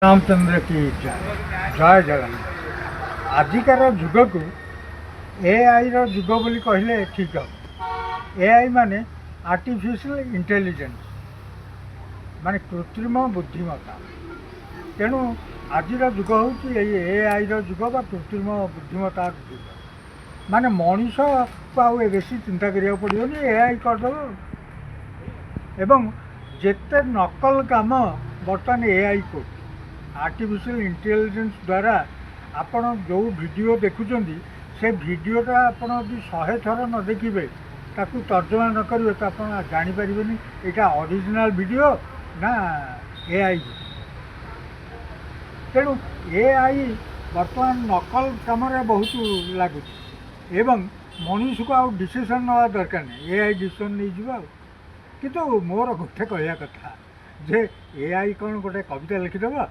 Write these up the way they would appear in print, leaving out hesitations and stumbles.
रामचंद्र की जय जगन्नाथ। आजिकार जुग को एआई जुग बोली कहले ठीक हम। एआई माने आर्टिफिशियल इंटेलिजेंस माने कृत्रिम बुद्धिमत्ता। तेणु आज जुग हूँ एआई जुग बा कृत्रिम बुद्धिमत्ता जुग। माने मनीष को आउ बेसी चिंता करिया पड़ोनी एआई करदेव। एवं जेते नकल काम बर्तमान एआई को आर्टिफिशियल इंटेलिजेंस द्वारा आपण जो वीडियो देखुं से वीडियोटा आपण यदि 100 थर न देखिए ताकू तर्जमा न करेंगे तो आप जापर यहाँ ओरिजिनल वीडियो ना एआई। तेणु एआई बर्तमान नकल कम बहुत लगुच एवं मनुष्य को आउ डिसीजन ना दरकार नहीं एआई डिसीजन नहीं जावा। किंतु मोर गोटे कहया कथा जे एआई कौन गोटे कविता लिखिदेव।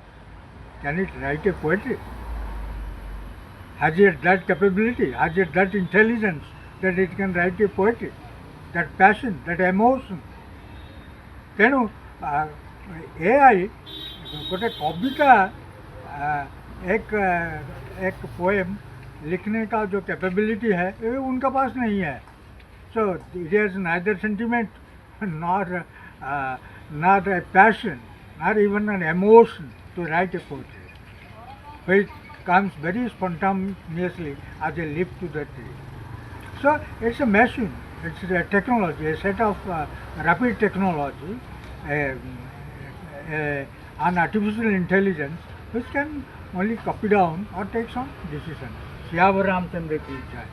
Can it write a poetry? Has it that capability? Has it that intelligence that it can write a poetry? That passion, that emotion? तेणु एआई गोटे कविता एक पोएम लिखने का जो कैपेबिलिटी है ये उनका पास नहीं है। So it has neither sentiment not a passion, not even an emotion to write a poetry, which comes very spontaneously as a leaf to the tree. So it's a machine, it's a technology, a set of rapid technology, an artificial intelligence which can only copy down or take some decisions. Siyavar Ramchandra ki jai.